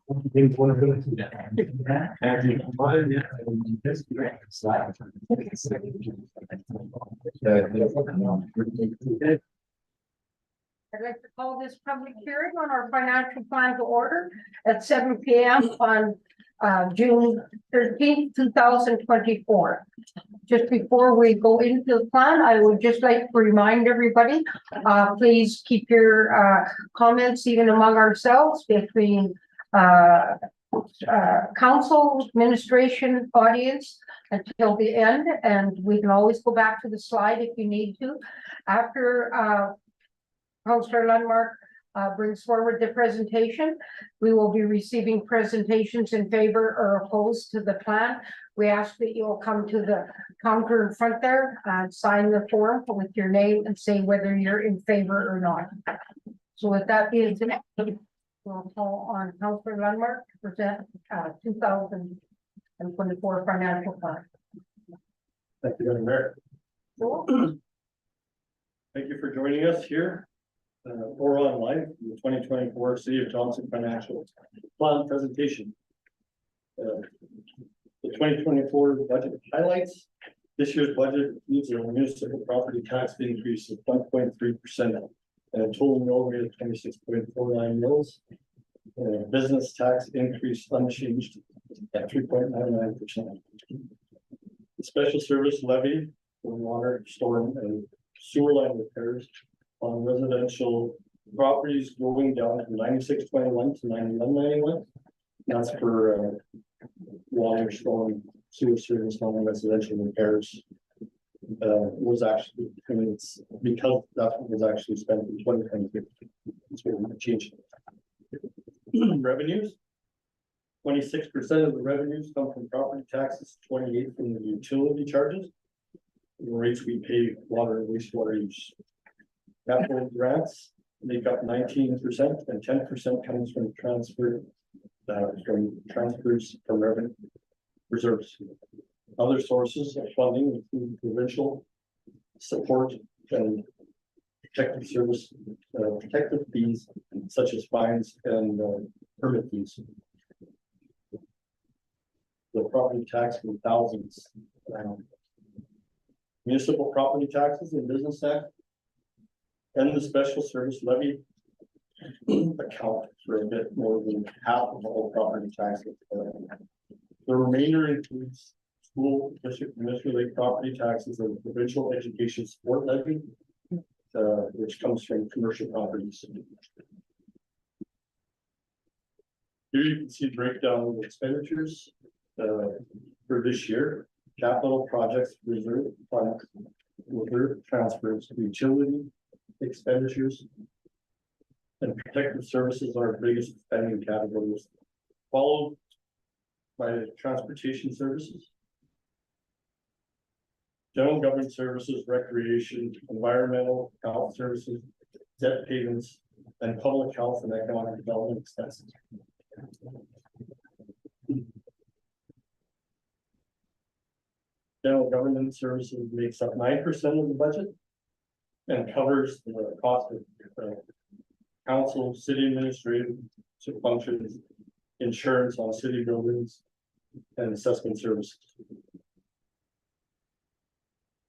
I'd like to call this public hearing on our financial plan to order at 7 p.m. on June 13th, 2024. Just before we go into the plan, I would just like to remind everybody, please keep your comments even among ourselves between council, administration, audience until the end, and we can always go back to the slide if you need to. After Councillor Lundmark brings forward the presentation, we will be receiving presentations in favor or opposed to the plan. We ask that you'll come to the counter in front there and sign the form with your name and say whether you're in favor or not. So with that being said, we'll call on Councillor Lundmark to present 2024 financial plan. Thank you, Madam Mayor. Thank you for joining us here or online in the 2024 City of Thompson Financial Plan presentation. The 2024 budget highlights. This year's budget needs a municipal property tax increase of 1.3% and a total mill rate of 26.49 mils. Business tax increase unchanged at 3.99%. The special service levy for water, storm, and sewer line repairs on residential properties going down from 96.21 to 91.91. That's for water, storm, sewer service on residential repairs. Was actually, I mean, it's because that was actually spent in 2023. That's what we changed. Revenues. 26% of the revenues come from property taxes, 28% from the utility charges. The rates we pay water and wastewater use. Capital grants make up 19% and 10% comes from transfers from revenue reserves. Other sources of funding include provincial support and protective service, protective fees such as fines and permit fees. The property tax in thousands. Municipal property taxes and business tax and the special service levy account for a bit more than half of all property taxes. The remainder includes school district municipal property taxes and provincial education support levy, which comes from commercial properties. Here you can see breakdown of expenditures for this year. Capital projects reserve funds, reserve transfers, utility expenditures, and protective services are our biggest spending categories, followed by transportation services, general government services, recreation, environmental health services, debt payments, and public health and economic development expenses. General government services makes up 9% of the budget and covers the cost of council, city administrative functions, insurance on city buildings, and assessment services.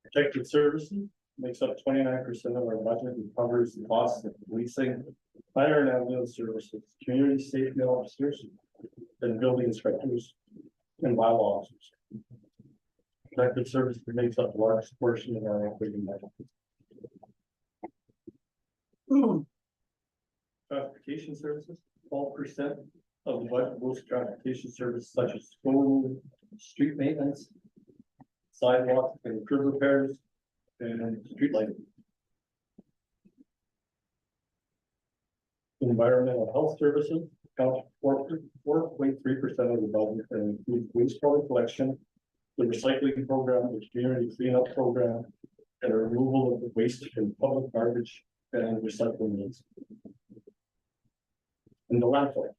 Protective services makes up 29% of our budget and covers the costs of policing, fire and ambulance services, community safety officers, and building inspectors and bylaw officers. Protective services makes up a large portion of our operating budget. Transportation services, 12% of the budget goes to transportation services such as school, street maintenance, sidewalk and curb repairs, and street lighting. Environmental health services account for 4.3% of the budget and includes wastewater collection, the recycling program, the community cleanup program, and the removal of the waste from public garbage and recycling needs. And the landfill.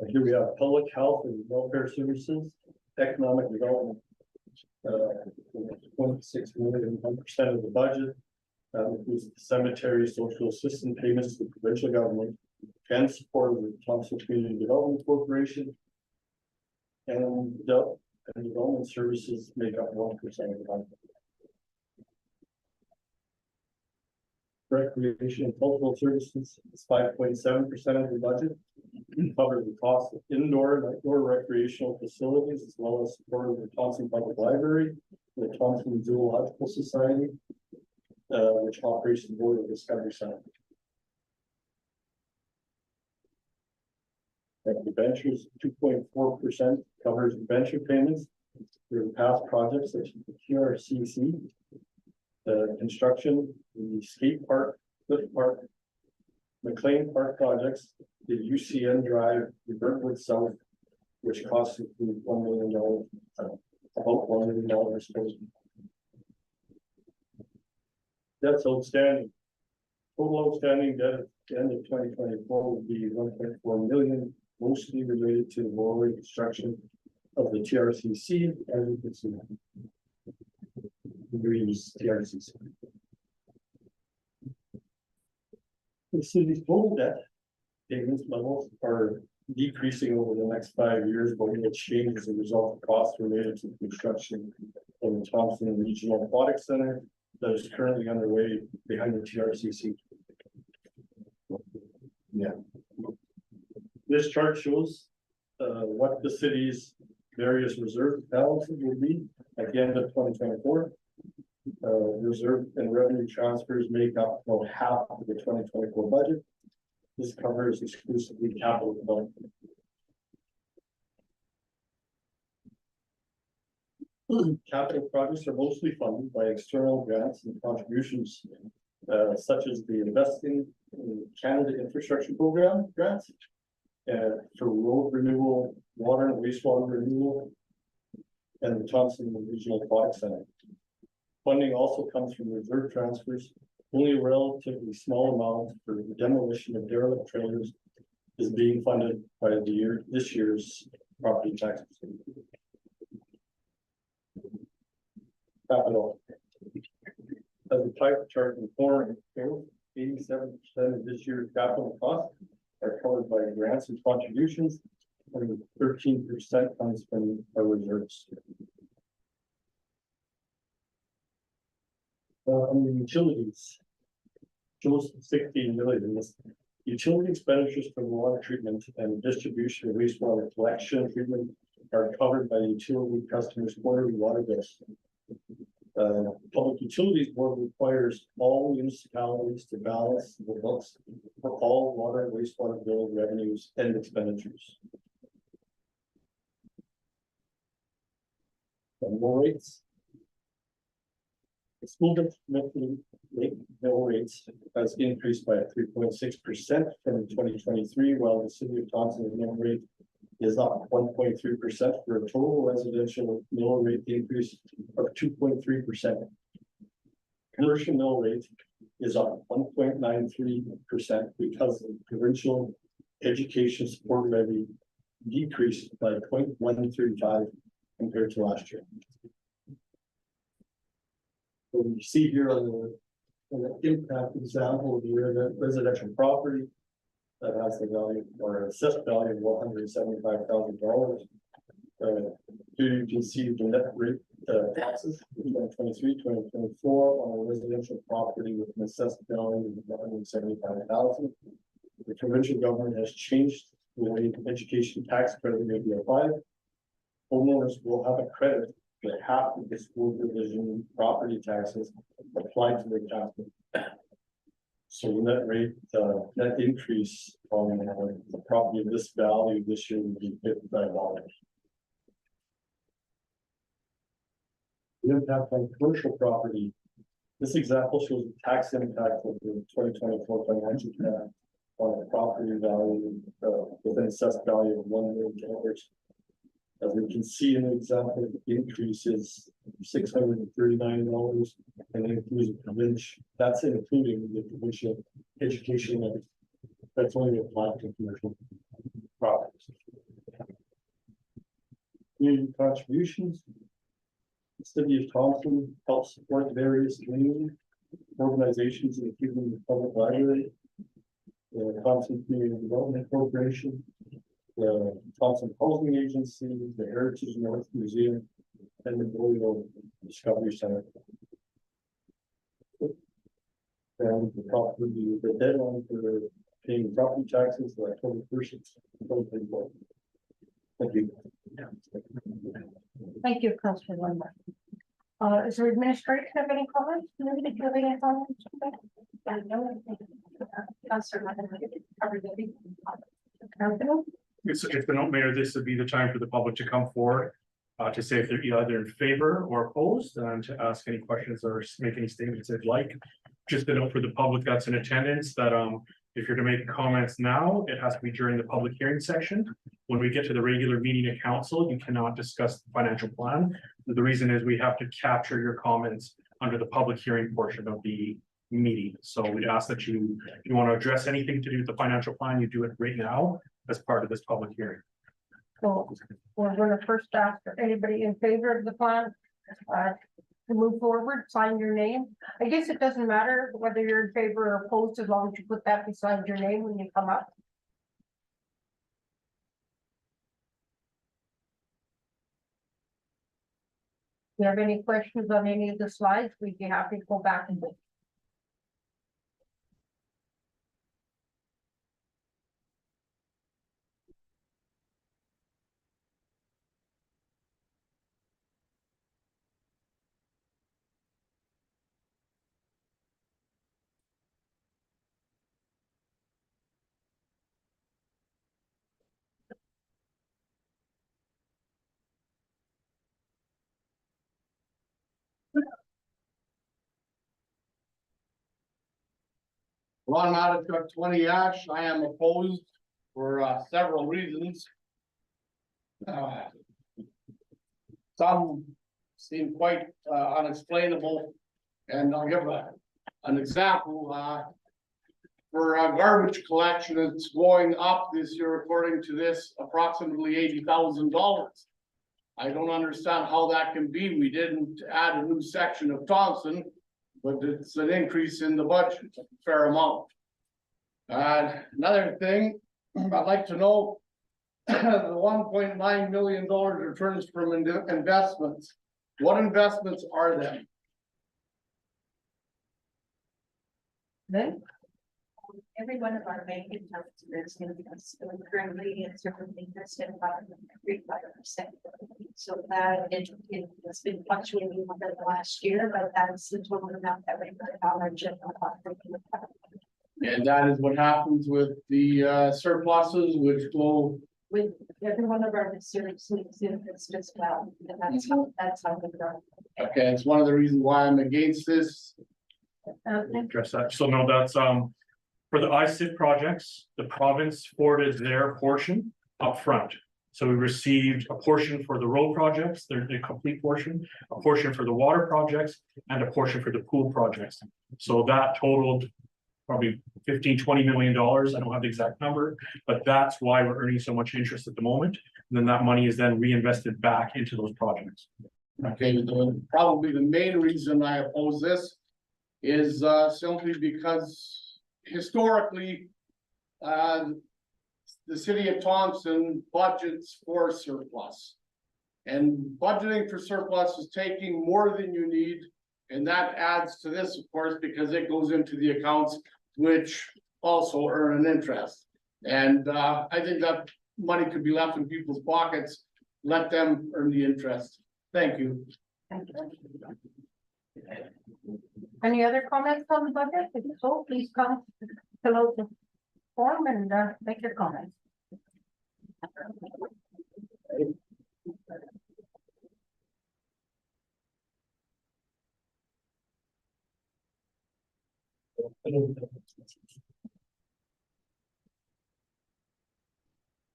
Here we have public health and welfare services, economic development, 0.6 million, 1% of the budget. Includes the cemetery, social assistance payments to the provincial government, and support of the Thompson Community Development Corporation. And development services make up 1% of the budget. Recreation and cultural services is 5.7% of the budget. Cover the cost of indoor and outdoor recreational facilities, as well as support of the Thompson Public Library, the Thompson Zoological Society, which operates the Board of Discovery Center. And the ventures, 2.4% covers venture payments for past projects such as the TRCC, the construction, the skate park, lift park, McLean Park projects, the UCN Drive, the Burntwood South, which costs $1 million, about $1 million. That's outstanding. Total outstanding debt at the end of 2024 would be 1.4 million, mostly related to the road construction of the TRCC, as you can see. Agrees TRCC. The city's total debt payments levels are decreasing over the next 5 years, but will change as a result of costs related to the construction of the Thompson Regional Aquatic Center that is currently underway behind the TRCC. Yeah. This chart shows what the city's various reserve balances will be at the end of 2024. Reserve and revenue transfers make up about half of the 2024 budget. This covers exclusively capital development. Capital projects are mostly funded by external grants and contributions, such as the Investing in Canada Infrastructure Program grants, for road renewal, water and wastewater renewal, and the Thompson Regional Aquatic Center. Funding also comes from reserve transfers. Only a relatively small amount for the demolition of derelict trailers is being funded by this year's property taxes. Capital. As the type chart in the corner shows, 87% of this year's capital costs are covered by grants and contributions, and 13% comes from our reserves. On the utilities, shows 16 million. This utility expenditures for water treatment and distribution of wastewater collection and treatment are covered by the utility customers' quarterly water bills. Public Utilities Board requires all municipalities to balance the books for all water and wastewater bill revenues and expenditures. And more rates. The school district mill rates has increased by 3.6% from 2023, while the city of Thompson's mill rate is up 1.3% for a total residential mill rate increase of 2.3%. Commercial mill rate is up 1.93% because the provincial education support levy decreased by 0.135 compared to last year. So you see here on the impact example here, the residential property that has the value or assessed value of $175,000. Here you can see the net rate taxes 2023, 2024 on a residential property with an assessed value of $175,000. The provincial government has changed the way education tax credit may be applied. Homeowners will have a credit for half of the school division property taxes applied to their tax bill. So the net rate, net increase on the property of this value this year would be $55. The impact on commercial property. This example shows the tax impact of the 2024 financial plan on a property value with an assessed value of $1 million. As we can see in the example, the increase is $639 and includes a provincial. That's including the provincial education levy. That's only applied to commercial properties. Community contributions. The city of Thompson helps support various community organizations, including the public library. the Thompson Community Development Corporation, the Thompson Housing Agency, the Heritage North Museum, and the Boyle Discovery Center. And the deadline for paying property taxes is October 1st, 2024. Thank you. Thank you, Councillor Lundmark. Is there administration have any comments? Maybe do you have any comments? Councillor Lundmark. It's the note, Mayor, this would be the time for the public to come forward to say if they're either in favor or opposed, and to ask any questions or make any statements they'd like. Just a note for the public that's in attendance that if you're to make comments now, it has to be during the public hearing section. When we get to the regular meeting of council, you cannot discuss the financial plan. The reason is we have to capture your comments under the public hearing portion of the meeting. So we'd ask that if you want to address anything to do with the financial plan, you do it right now as part of this public hearing. So we're going to first ask anybody in favor of the plan to move forward, sign your name. I guess it doesn't matter whether you're in favor or opposed, as long as you put that beside your name when you come up. If you have any questions on any of the slides, we'd be happy to go back and look. Ron Mattichuk, 20 Ash. I am opposed for several reasons. Some seem quite unexplainable, and I'll give an example. For garbage collection, it's going up this year, according to this, approximately $80,000. I don't understand how that can be. We didn't add a new section of Thompson, but it's an increase in the budget, a fair amount. Another thing, I'd like to know the $1.9 million returns from investments. What investments are them? Then Every one of our bank accounts is going to be currently it's invested about 3.5%. So that it's been fluctuating over the last year, but that's the total amount that we put on our general fund. And that is what happens with the surpluses, which go With every one of our series it's as well, and that's how we grow. okay. It's one of the reasons why I'm against this. Address that. So no, that's for the ISIT projects, the province forwarded their portion up front. So we received a portion for the road projects, the complete portion, a portion for the water projects, and a portion for the pool projects. So that totaled probably $15–20 million. I don't have the exact number, but that's why we're earning so much interest at the moment. And then that money is then reinvested back into those projects. Okay, probably the main reason I oppose this is simply because historically, the city of Thompson budgets for surplus. And budgeting for surplus is taking more than you need. And that adds to this, of course, because it goes into the accounts, which also earn an interest. And I think that money could be left in people's pockets, let them earn the interest. Thank you. Thank you. Any other comments on the budget? If so, please come below the form and make your comments.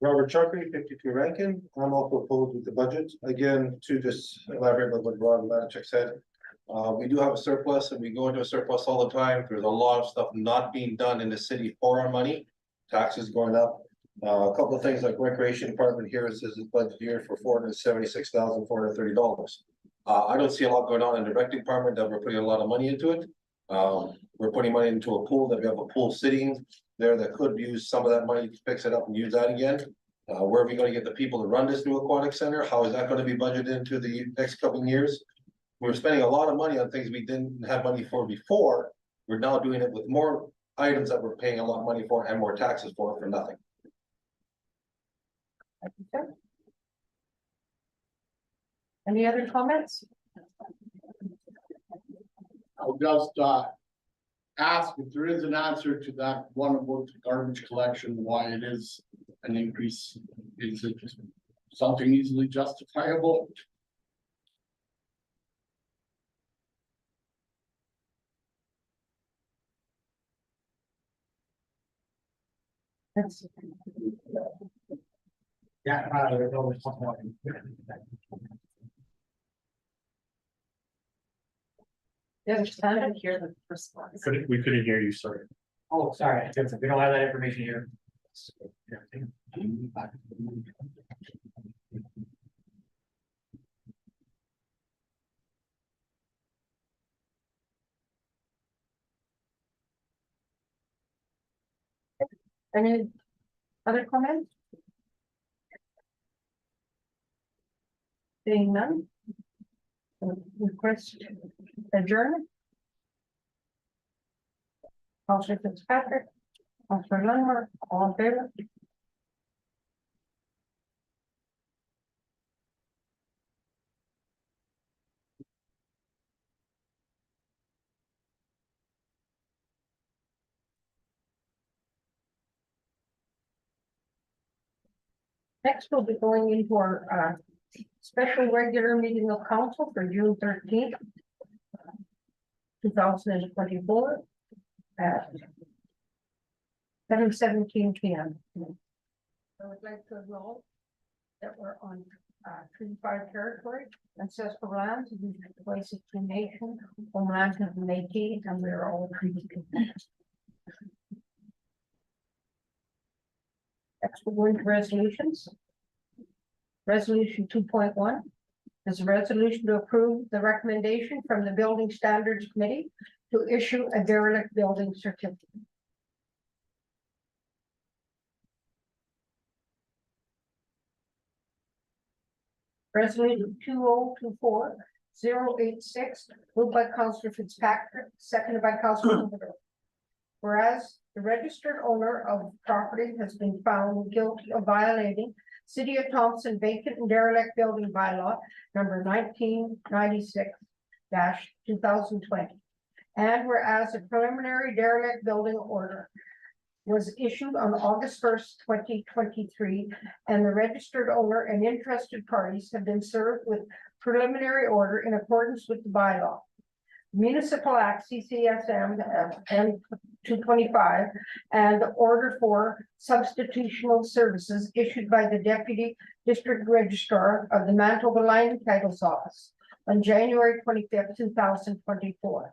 Robert Chuckery, 52 Rankin. I'm also opposed with the budget. Again, to just elaborate on what Ron Mattichuk said. We do have a surplus and we go into a surplus all the time. There's a lot of stuff not being done in the city for our money. Taxes going up. A couple of things like recreation department here is budget here for $476,430. I don't see a lot going on in the rec department that we're putting a lot of money into it. We're putting money into a pool, that we have a pool sitting there that could use some of that money to fix it up and use that again. Where are we gonna get the people to run this new aquatic center? How is that gonna be budgeted into the next couple of years? We're spending a lot of money on things we didn't have money for before. We're now doing it with more items that we're paying a lot of money for and more taxes for nothing. Any other comments? I'll just, ask if there is an answer to that one about the garbage collection, why it is an increase. Is it something easily justifiable? That's Yeah, there's always something. the other side. Hear the response. We couldn't hear you, sorry. Oh, sorry, we don't have that information here. Any other comments? Seeing none. Request adjournment. Counselor Fitzpatrick, Counselor Lundmark, all in favor? Next, we'll be going into our special regular meeting of council for June 13th. 2024 at 7:17 p.m. I would like to acknowledge that we're on Treaty 5 territory, ancestral lands, places to nation, homeland of the Métis, and we are all treaty people. Next, we're going to resolutions. Resolution 2.1 is a resolution to approve the recommendation from the Building Standards Committee to issue a derelict building certificate. Resolution 2024-086, moved by Councillor Fitzpatrick, seconded by Councillor Lundmark. Whereas the registered owner of property has been found guilty of violating City of Thompson vacant and derelict building bylaw number 1996-2020. And whereas a preliminary derelict building order was issued on August 1st, 2023, and the registered owner and interested parties have been served with preliminary order in accordance with the bylaw. Municipal Act CCSM and 225 and the order for substitutional services issued by the Deputy District Registrar of the Manitoba Land Titles Office on January 25th, 2024.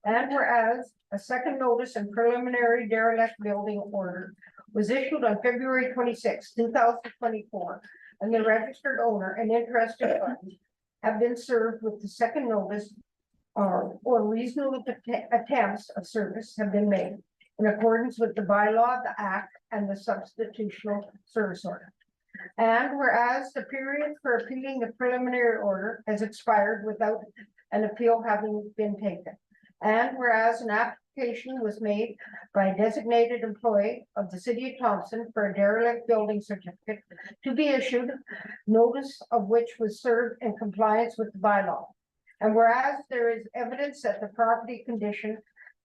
And whereas a second notice and preliminary derelict building order was issued on February 26, 2024, and the registered owner and interested parties have been served with the second notice or reasonable attempts of service have been made in accordance with the bylaw, the act, and the substitutional service order. And whereas the period for appealing the preliminary order has expired without an appeal having been taken. And whereas an application was made by a designated employee of the City of Thompson for a derelict building certificate to be issued, notice of which was served in compliance with the bylaw. And whereas there is evidence that the property condition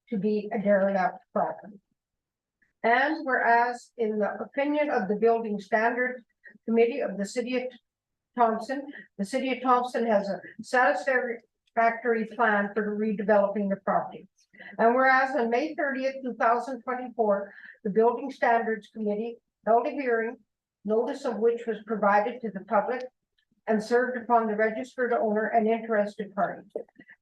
to be a derelict property. And whereas in the opinion of the Building Standards Committee of the City of Thompson, the City of Thompson has a satisfactory plan for redeveloping the property. And whereas on May 30th, 2024, the Building Standards Committee held a hearing, notice of which was provided to the public and served upon the registered owner and interested parties.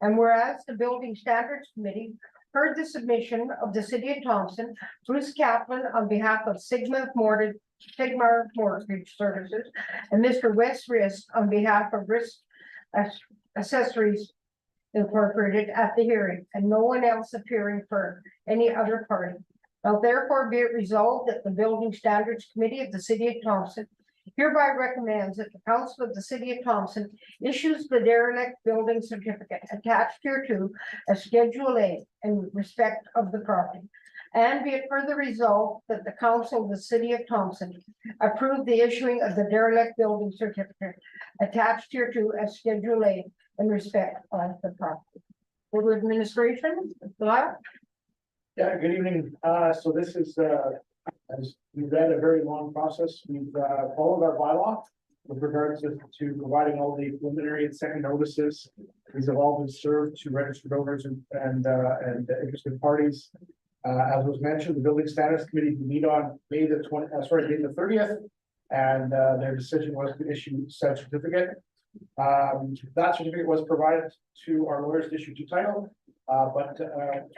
And whereas the Building Standards Committee heard the submission of the City of Thompson, Bruce Kaplan on behalf of Sigma Mortgage Services, and Mr. West Risk on behalf of Risk Accessories Incorporated at the hearing, and no one else appearing for any other party. Now therefore be it resolved that the Building Standards Committee of the City of Thompson hereby recommends that the Council of the City of Thompson issues the derelict building certificate attached hereto as Schedule A in respect of the property. And be it further resolved that the Council of the City of Thompson approve the issuing of the derelict building certificate attached hereto as Schedule A in respect of the property. Board of Administration, Blah. Yeah, good evening. So this is, as we've had a very long process, we've followed our bylaw with regards to providing all the preliminary and second notices. These have all been served to registered owners and interested parties. As was mentioned, the Building Standards Committee will meet on May the 30th, and their decision was to issue said certificate. That certificate was provided to our lawyers to issue to title, but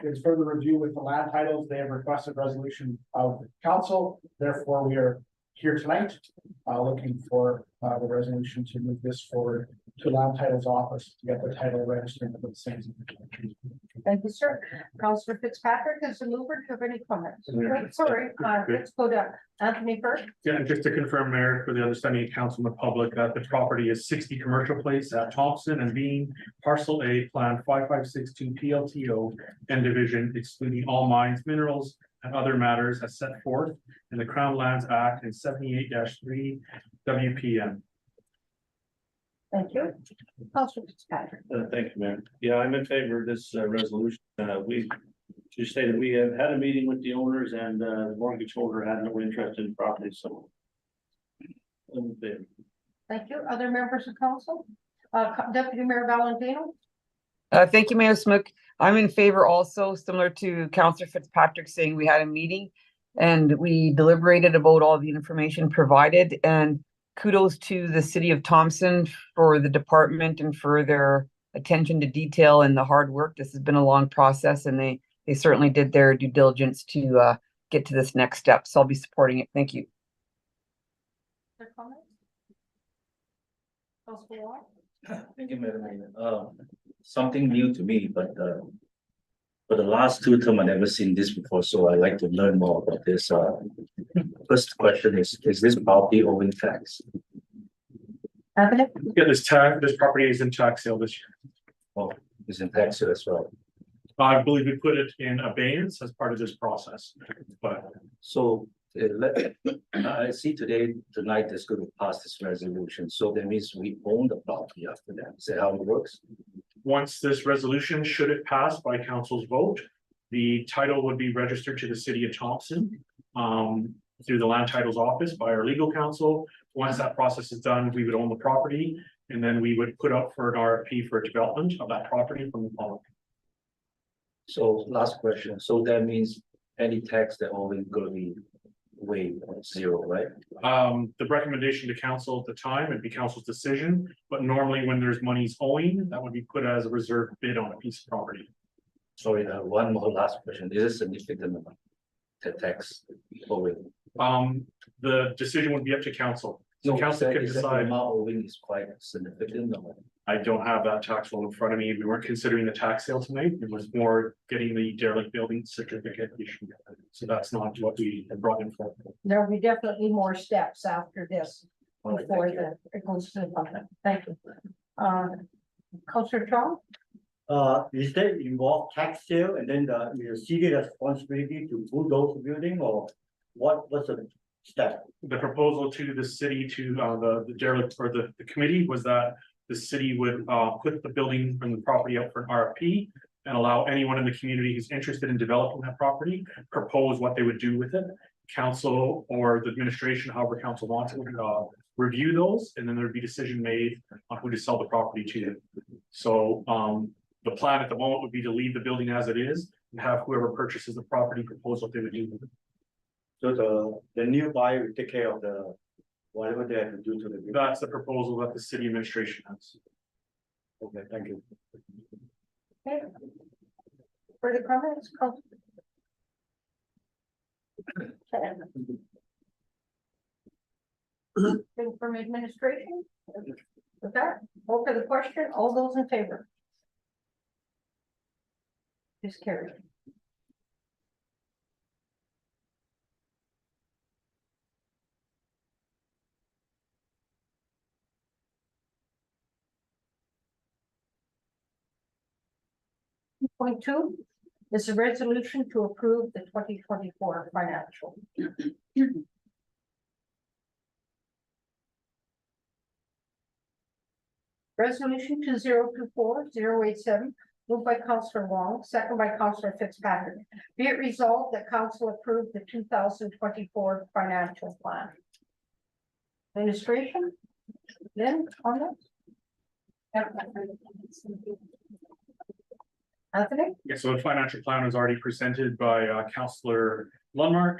in further review with the land titles, they have requested resolution of the council. Therefore, we are here tonight, looking for the resolution to move this forward to land titles office to get the title registered with the same. Thank you, sir. Councillor Fitzpatrick is the mover. Do you have any comments? Sorry, let's go to Anthony first. Yeah, and just to confirm, Mayor, for the understanding of council and the public, that the property is 60 Commercial Place at Thompson and being parcel A, plan 5562 PLTO and division excluding all mines, minerals, and other matters as set forth in the Crown Lands Act in 78-3 WPM. Thank you. Councillor Fitzpatrick. Thank you, Mayor. Yeah, I'm in favor of this resolution. We just stated we have had a meeting with the owners and the mortgage holder had no interest in the property, so. I'm in favor. Thank you. Other members of council? Deputy Mayor Valentino? Thank you, Mayor Smook. I'm in favor also, similar to Councillor Fitzpatrick saying we had a meeting and we deliberated about all the information provided, and kudos to the City of Thompson for the department and for their attention to detail and the hard work. This has been a long process and they certainly did their due diligence to get to this next step. So I'll be supporting it. Thank you. Other comments? Councillor Wall? Thank you, Madam Mayor. Something new to me, but for the last two terms, I've never seen this before, so I'd like to learn more about this. First question is this property owing tax? Anthony? Yeah, this property is in tax sale this year. Oh, is in tax here as well. I believe we put it in abeyance as part of this process, but So I see tonight is going to pass this resolution, so that means we own the property after that. Is that how it works? once this resolution, should it pass by council's vote, the title would be registered to the City of Thompson through the land titles office by our legal counsel. Once that process is done, we would own the property, and then we would put up for an RFP for development of that property from the public. So last question, so that means any tax that owing gonna be way zero, right? The recommendation to council at the time, it'd be council's decision, but normally when there's monies owing, that would be put as a reserve bid on a piece of property. Sorry, one more last question, is it significant amount? The tax owing? The decision would be up to council. So No, council could is that the decide. amount owing is quite significant, or? I don't have that tax roll in front of me. We weren't considering the tax sale tonight. It was more getting the derelict building certificate issued. So that's not what we had brought in for. There will be definitely more steps after this All right, before thank you. it goes to the public. Thank you. Councillor Chong? Is that involve tax sale and then the city responsibility to bulldoze the building, or what's the step? The proposal to the city to the derelict or the committee was that the city would put the building and the property up for an RFP and allow anyone in the community who's interested in developing that property, propose what they would do with it. Council or the administration, however council wants it, would review those, and then there'd be decision made on who to sell the property to. So the plan at the moment would be to leave the building as it is and have whoever purchases the property propose what they would do with it. So the new buyer will take care of the whatever they have to do to the building. That's the proposal that the city administration has. Okay, thank you. Okay. Further comments? Anything from administration? With that, vote for the question, all those in favor? is carried. Point two is a resolution to approve the 2024 financial. Resolution 2024-087, moved by Councillor Wong, second by Councillor Fitzpatrick. Be it resolved that council approve the 2024 financial plan. Administration? Lynn, comments? Anthony? Yeah, so the financial plan was already presented by Councillor Lundmark.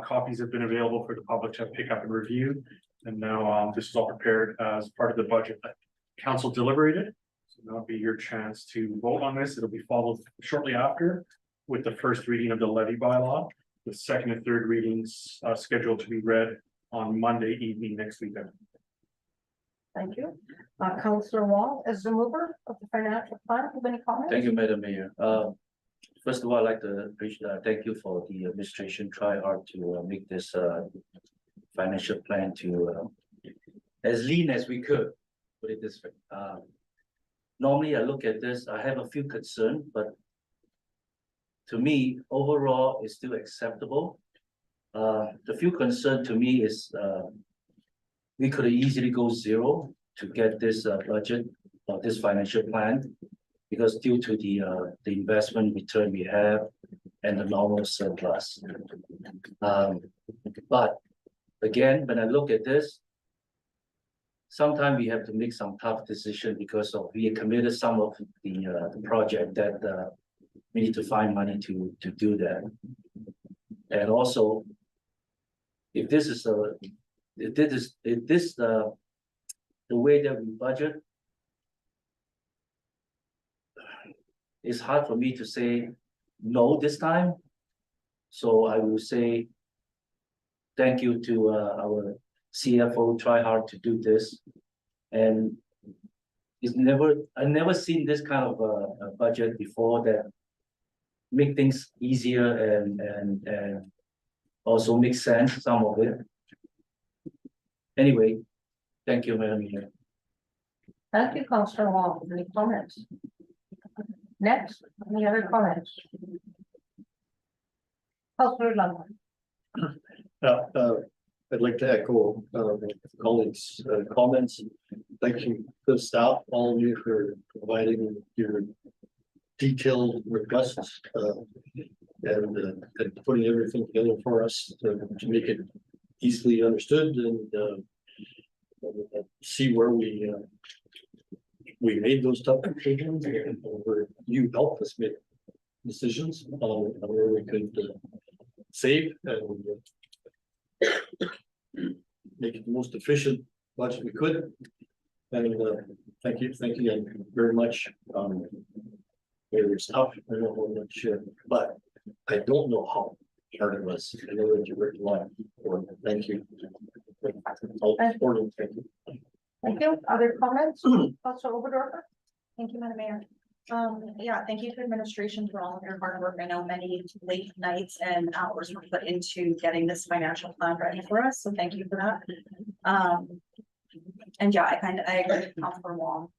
Copies have been available for the public to pick up and review. And now this is all prepared as part of the budget that council deliberated. So that'll be your chance to vote on this. It'll be followed shortly after with the first reading of the levy bylaw, with second and third readings scheduled to be read on Monday evening next weekend. Thank you. Councillor Wong, as the mover of the financial plan, have any comments? Thank you, Madam Mayor. First of all, I'd like to appreciate, thank you for the administration try hard to make this financial plan to as lean as we could, put it this way. Normally I look at this, I have a few concerns, but to me, overall, it's still acceptable. The few concern to me is we could easily go zero to get this budget or this financial plan, because due to the investment return we have and the normal surplus. But again, when I look at this, sometimes we have to make some tough decision because of we committed some of the project that we need to find money to do that. And also, if this is the way that we budget, it's hard for me to say no this time. So I will say thank you to our CFO, try hard to do this. And I've never seen this kind of a budget before that make things easier and also make sense, some of it. Anyway, thank you, Madam Mayor. Thank you, Councillor Wong. Any comments? Next, any other comments? Councillor Lundmark. I'd like to echo colleagues' comments. Thank you, the staff, all of you for providing your detailed requests and putting everything together for us to make it easily understood and see where we made those tough decisions and where you helped us make decisions on where we could save and make it the most efficient budget we could. And thank you very much. It was tough, I don't know how much, but I don't know how hard it was. I know that you worked a lot. Thank you. Thank you. Thank you. Other comments? Councillor Oberdorfer. Thank you, Madam Mayor. Yeah, thank you to administration for all of your hard work. I know many late nights and hours were put into getting this financial plan ready for us, so thank you for that. And yeah, I agree with Councilor Wong.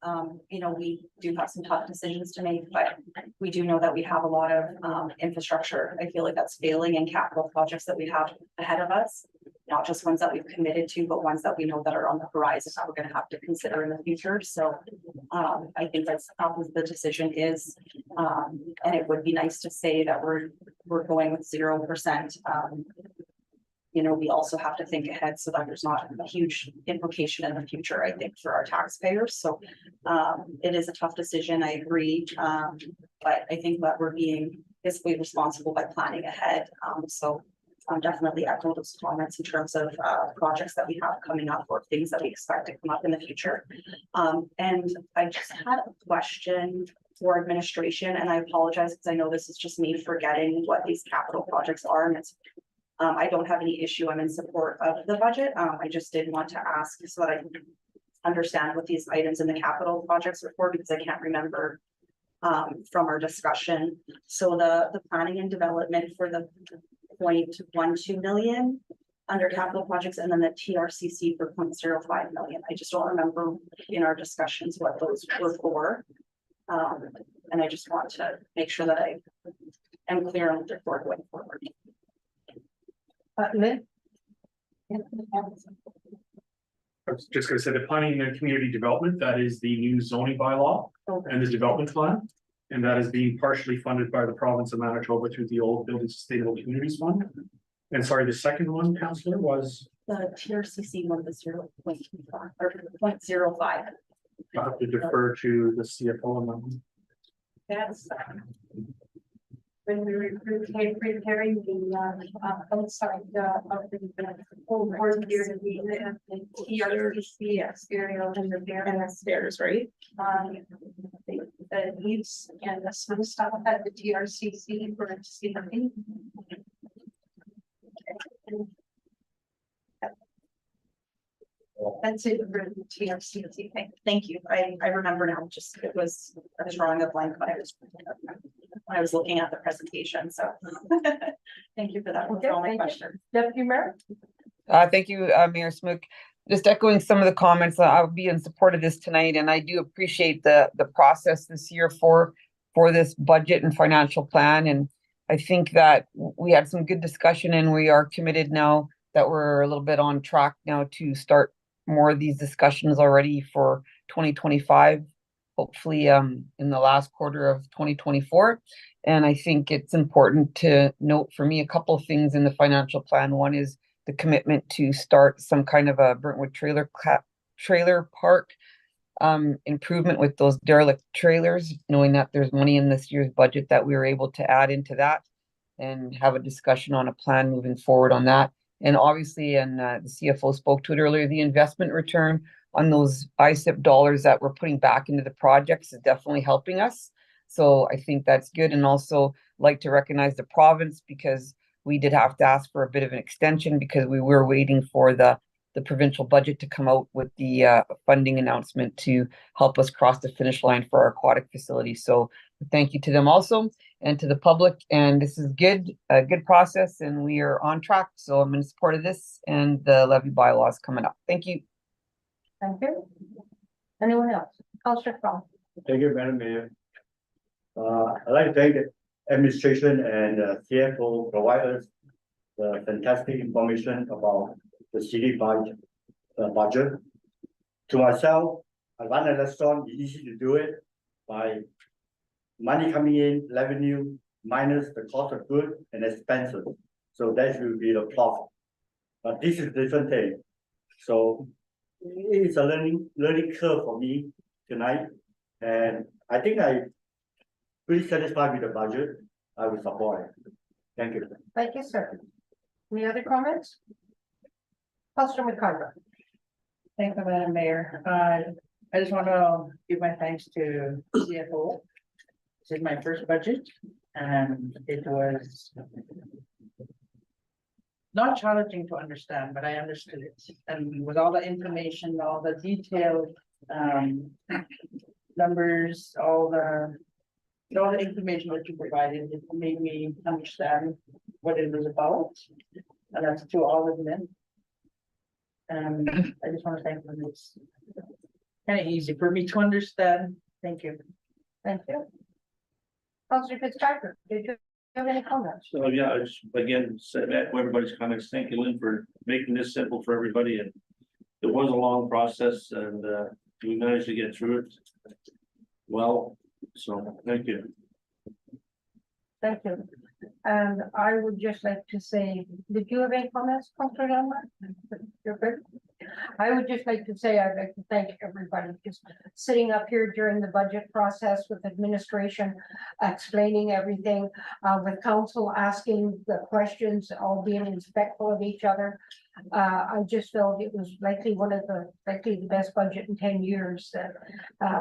You know, we do have some tough decisions to make, but we do know that we have a lot of infrastructure. I feel like that's failing in capital projects that we have ahead of us, not just ones that we've committed to, but ones that we know that are on the horizon that we're going to have to consider in the future. So I think that's probably the decision is, and it would be nice to say that we're going with 0%. You know, we also have to think ahead so that there's not a huge implication in the future, I think, for our taxpayers. So it is a tough decision, I agree. But I think that we're being fiscally responsible by planning ahead. So definitely echo those comments in terms of projects that we have coming up or things that we expect to come up in the future. And I just had a question for administration, and I apologize because I know this is just me forgetting what these capital projects are, and it's I don't have any issue. I'm in support of the budget. I just did want to ask so that I can understand what these items in the capital projects are for, because I can't remember from our discussion. So the planning and development for the 0.12 million under capital projects, and then the TRCC for 0.05 million. I just don't remember in our discussions what those were for. And I just want to make sure that I am clear on what they're for going forward. Lynn? I was just gonna say the planning and community development, that is the new zoning bylaw and the development plan. And that is being partially funded by the province of Manitoba through the old Building Sustainable Communities Fund. And sorry, the second one, Councillor, was The TRCC one was 0.25 or 0.05. I have to defer to the CFO on that one. That's when we were preparing the outside of the whole board here to be the TRCC exterior and the stairs, right? The leaves and the swim stuff at the TRCC for skipping. That's it for the TRCC. Thank you. I remember now, just it was drawing a blank when I was looking at the presentation, so. Thank you for that. Those are all my questions. Deputy Mayor? Thank you, Mayor Smook. Just echoing some of the comments, I'll be in support of this tonight, and I do appreciate the process this year for this budget and financial plan. And I think that we had some good discussion, and we are committed now that we're a little bit on track now to start more of these discussions already for 2025, hopefully in the last quarter of 2024. And I think it's important to note for me a couple of things in the financial plan. One is the commitment to start some kind of a Brentwood trailer park improvement with those derelict trailers, knowing that there's money in this year's budget that we were able to add into that and have a discussion on a plan moving forward on that. And obviously, and the CFO spoke to it earlier, the investment return on those ISIP dollars that we're putting back into the projects is definitely helping us. So I think that's good. And also like to recognize the province, because we did have to ask for a bit of an extension because we were waiting for the provincial budget to come out with the funding announcement to help us cross the finish line for our aquatic facility. So thank you to them also and to the public. And this is good, a good process, and we are on track. So I'm in support of this and the levy bylaws coming up. Thank you. Thank you. Anyone else? Councillor Fong? Thank you, Madam Mayor. I'd like to thank the administration and CFO provide us the fantastic information about the city budget. To myself, I run a restaurant, it's easy to do it by money coming in, revenue minus the cost of goods and expenses. So that will be the profit. But this is different thing. So it's a learning curve for me tonight. And I think I'm pretty satisfied with the budget. I will support it. Thank you. Thank you, sir. Any other comments? Councillor McCarver? Thank you, Madam Mayor. I just want to give my thanks to CFO. This is my first budget, and it was not challenging to understand, but I understood it. And with all the information, all the detailed numbers, all the information that you provided, it made me understand what it was about. And that's to all of them. I just want to thank them. It's kind of easy for me to understand. Thank you. Thank you. Councillor Fitzpatrick, did you have any comments? So yeah, I just again said that everybody's comments. Thank you, Lynn, for making this simple for everybody. And it was a long process, and we managed to get through it well. So thank you. Thank you. And I would just like to say, did you have any comments, Councillor Dunlap? You're good. I would just like to say, I'd like to thank everybody just sitting up here during the budget process with administration, explaining everything, with council asking the questions, all being respectful of each other. I just felt it was likely the best budget in 10 years that,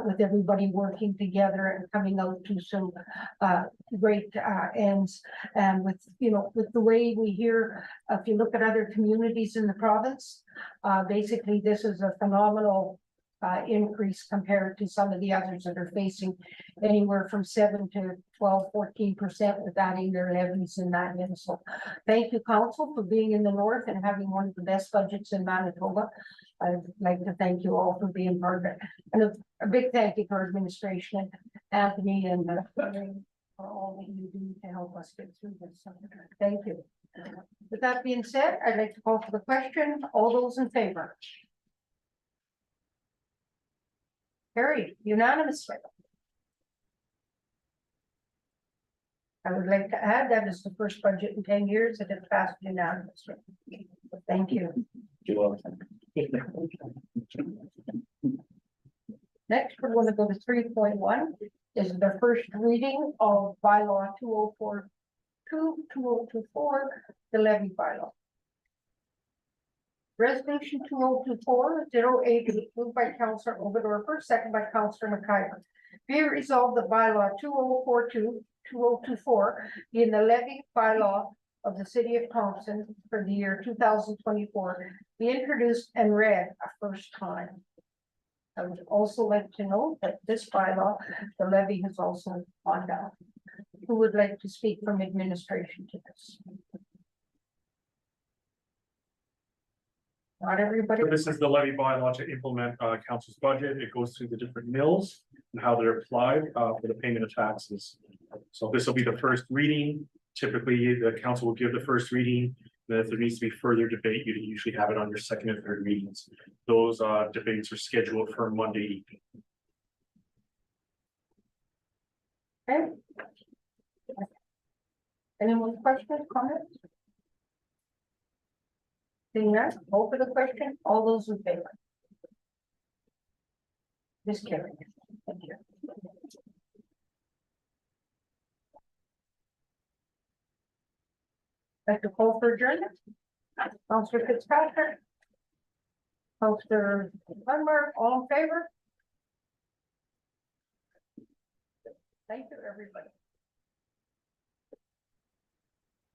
with everybody working together and coming out to some great ends. And with the way we hear, if you look at other communities in the province, basically this is a phenomenal increase compared to some of the others that are facing anywhere from 7 to 12, 14% with adding their levies in that in. So thank you, council, for being in the north and having one of the best budgets in Manitoba. I'd like to thank you all for being part of it. And a big thank you for administration and Anthony and for all that you do to help us get through this. So, thank you. With that being said, I'd like to call for the question. All those in favor? Carried unanimously. I would like to add that is the first budget in 10 years that has passed unanimously. Thank you. You're welcome. Next, we're going to go to 3.1. Is the first reading of bylaw 2024, the levy bylaw. Resolution 2024-08 is moved by Councillor Oberdorfer, second by Councillor McIver. Be it resolved that bylaw 2024 in the levy bylaw of the city of Thompson for the year 2024 be introduced and read a first time. I would also like to note that this bylaw, the levy has also gone down. Who would like to speak from administration to this? Not everybody. So this is the levy bylaw to implement council's budget. It goes through the different mills and how they're applied for the payment of taxes. So this will be the first reading. Typically, the council will give the first reading. Then if there needs to be further debate, you usually have it on your second and third readings. Those debates are scheduled for Monday evening. Okay. Anyone questions, comments? Seeing none, vote for the question. All those in favor? This carried. Thank you. Like to call for adjournment? Councillor Fitzpatrick? Councillor Lundmark, all in favor? Thank you, everybody.